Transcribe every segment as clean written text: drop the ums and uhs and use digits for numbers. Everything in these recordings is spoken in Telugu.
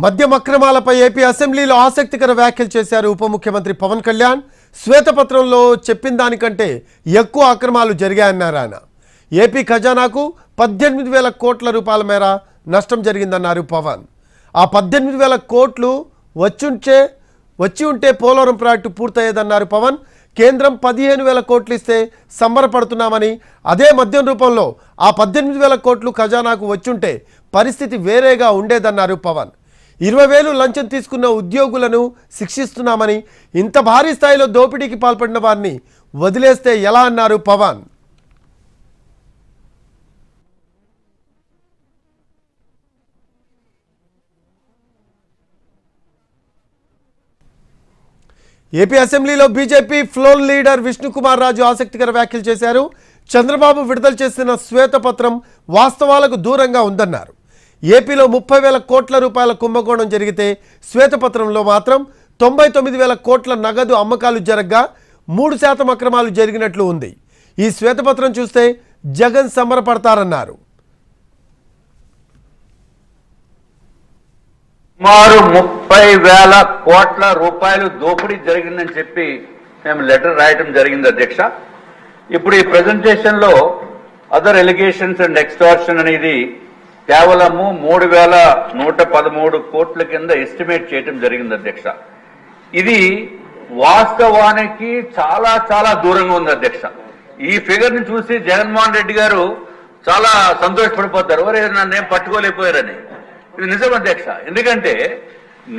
మద్యం అక్రమాలపై ఏపీ అసెంబ్లీలో ఆసక్తికర వ్యాఖ్యలు చేశారు ఉప ముఖ్యమంత్రి పవన్ కళ్యాణ్. శ్వేతపత్రంలో చెప్పిన దానికంటే ఎక్కువ అక్రమాలు జరిగాయన్నారు ఆయన. ఏపీ ఖజానాకు 18,000 కోట్ల రూపాయల మేర నష్టం జరిగిందన్నారు పవన్. ఆ 18,000 కోట్లు వచ్చి ఉంటే పోలవరం ప్రాజెక్టు పూర్తయ్యేదన్నారు పవన్. కేంద్రం 15,000 కోట్లు ఇస్తే సంబరపడుతున్నామని, అదే మద్యం రూపంలో ఆ 18,000 కోట్లు ఖజానాకు వచ్చుంటే పరిస్థితి వేరేగా ఉండేదన్నారు పవన్. 20,000 లంచం తీసుకున్న ఉద్యోగులను శిక్షిస్తున్నామని, ఇంత భారీ స్థాయిలో దోపిడీకి పాల్పడిన వారిని వదిలేస్తే ఎలా అన్నారు పవన్. ఏపీ అసెంబ్లీలో BJP floor leader Vishnukumar Raju ఆసక్తికర వ్యాఖ్యలు చేశారు. చంద్రబాబు విడుదల చేసిన శ్వేతపత్రం వాస్తవాలకు దూరంగా ఉందన్నారు. ఏపీలో 30,000 కోట్ల రూపాయల కుంభకోణం జరిగితే శ్వేతపత్రంలో మాత్రం 99,000 కోట్ల నగదు అమ్మకాలు జరగగా 3% అక్రమాలు జరిగినట్లు ఉంది. ఈ శ్వేతపత్రం చూస్తే జగన్ సంబరపడతారన్నారు. సుమారు 30,000 కోట్ల రూపాయలు దోపిడీ జరిగిందని చెప్పి మేము లెటర్ రాయటం జరిగింది అధ్యక్ష. ఇప్పుడు ఈ ప్రెజెంటేషన్ లో అదర్ ఎలిగేషన్స్ అండ్ ఎక్స్టార్షన్ అనేది కేవలము 3,113 కోట్ల కింద ఎస్టిమేట్ చేయటం జరిగింది అధ్యక్ష. ఇది వాస్తవానికి చాలా చాలా దూరంగా ఉంది అధ్యక్ష. ఈ ఫిగర్ ని చూసి జగన్మోహన్ రెడ్డి గారు చాలా సంతోషపడిపోతారు, ఎవరు నన్నేం పట్టుకోలేకపోయారని. ఇది నిజం అధ్యక్ష. ఎందుకంటే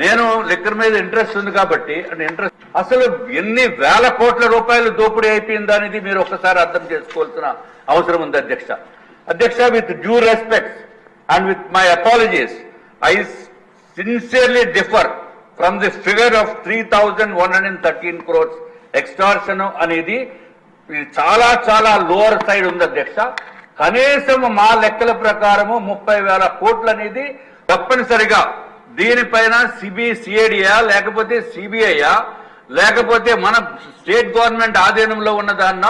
నేను లిక్కర్ మీద ఇంట్రెస్ట్ ఉంది కాబట్టి అసలు ఎన్ని వేల కోట్ల రూపాయలు దోపిడీ అయిపోయింది అనేది మీరు ఒక్కసారి అర్థం చేసుకోవాల్సిన అవసరం ఉంది అధ్యక్ష. అధ్యక్ష, with due respect and with my apologies, I sincerely differ from the figure of 3,113 crores extortion అనేది చాలా చాలా లోవర్ సైడ్ ఉంది అధ్యక్ష. కనీసం మా లెక్కల ప్రకారము 30,000 కోట్లు అనేది తప్పనిసరిగా దీనిపైన సిబిసిఐడియా లేకపోతే సిబిఐయా లేకపోతే మన స్టేట్ గవర్నమెంట్ ఆధీనంలో ఉన్నదాన్న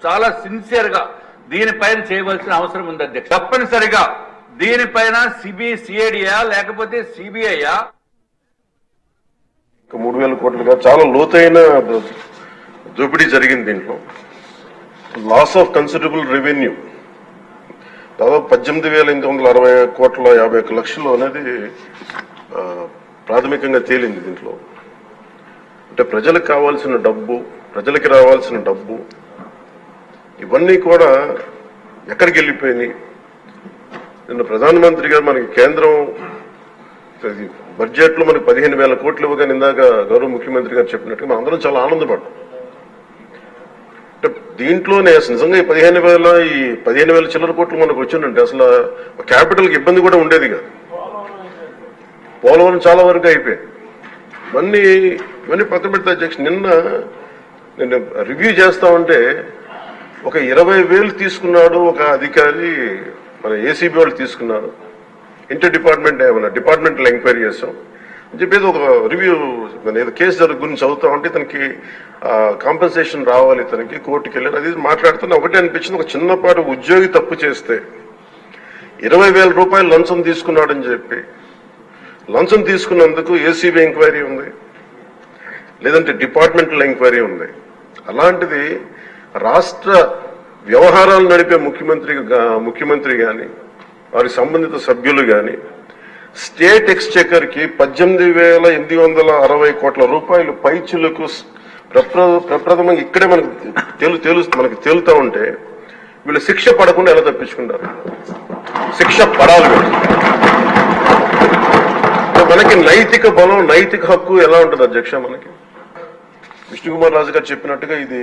చాలా సిన్సియర్ గా దీనిపైన చేయవలసిన అవసరం ఉంది అధ్యక్ష. తప్పనిసరిగా దీనిపైన సిబిసిఐడియా లేకపోతే సిబిఐయా 3,000 కోట్లుగా చాలా లోతైన దోపిడీ జరిగింది. దీంట్లో లాస్ ఆఫ్ కన్సిడరబుల్ రెవెన్యూ దాదాపు 18,860 కోట్ల 51 లక్షలు అనేది ప్రాథమికంగా తేలింది. దీంట్లో అంటే ప్రజలకు కావాల్సిన డబ్బు, ప్రజలకి రావాల్సిన డబ్బు ఇవన్నీ కూడా ఎక్కడికి వెళ్ళిపోయినాయి. నిన్న ప్రధానమంత్రి గారు మనకి కేంద్రం బడ్జెట్ లో మనకి 15,000 కోట్లు ఇవ్వగానే ఇందాక గౌరవ ముఖ్యమంత్రి గారు చెప్పినట్టుగా మనం అందరం చాలా ఆనందపడ్డాం. అంటే దీంట్లోనే నిజంగా ఈ 15,000 చిల్లర కోట్లు మనకు వచ్చిందంటే అసలు క్యాపిటల్కి ఇబ్బంది కూడా ఉండేది కాదు. పోలవరం చాలా వరకు అయిపోయింది. ఇవన్నీ పక్కన పెడితే అధ్యక్ష, నిన్న రివ్యూ చేస్తా ఉంటే ఒక 20,000 తీసుకున్నాడు ఒక అధికారి, మన ఏసీబీ వాళ్ళు తీసుకున్నారు. ఇంటర్ డిపార్ట్మెంటల్ ఎంక్వైరీ చేస్తాం అని చెప్పేది ఒక రివ్యూ ఏదో కేసు గురించి చదువుతా ఉంటే తనకి కాంపెన్సేషన్ రావాలి, తనకి కోర్టుకి వెళ్ళారు. అది మాట్లాడుతున్నా ఒకటే అనిపించింది, ఒక చిన్నపాటి ఉద్యోగి తప్పు చేస్తే 20,000 రూపాయలు లంచం తీసుకున్నాడని చెప్పి లంచం తీసుకున్నందుకు ఏసీబీ ఎంక్వైరీ ఉంది, లేదంటే డిపార్ట్మెంటల్ ఎంక్వైరీ ఉంది. అలాంటిది రాష్ట్ర వ్యవహారాలు నడిపే ముఖ్యమంత్రి కానీ వారి సంబంధిత సభ్యులు కానీ స్టేట్ ఎక్స్చెకర్ కి 18,860 కోట్ల రూపాయలు పైచులకు ప్రప్రథమంగా ఇక్కడే మనకు తేలుతా ఉంటే వీళ్ళు శిక్ష పడకుండా ఎలా తప్పించుకుంటారు? శిక్ష పడాలి. మనకి నైతిక బలం, నైతిక హక్కు ఎలా ఉంటుంది అధ్యక్ష? మనకి విష్ణుకుమార్ రాజు గారు చెప్పినట్టుగా ఇది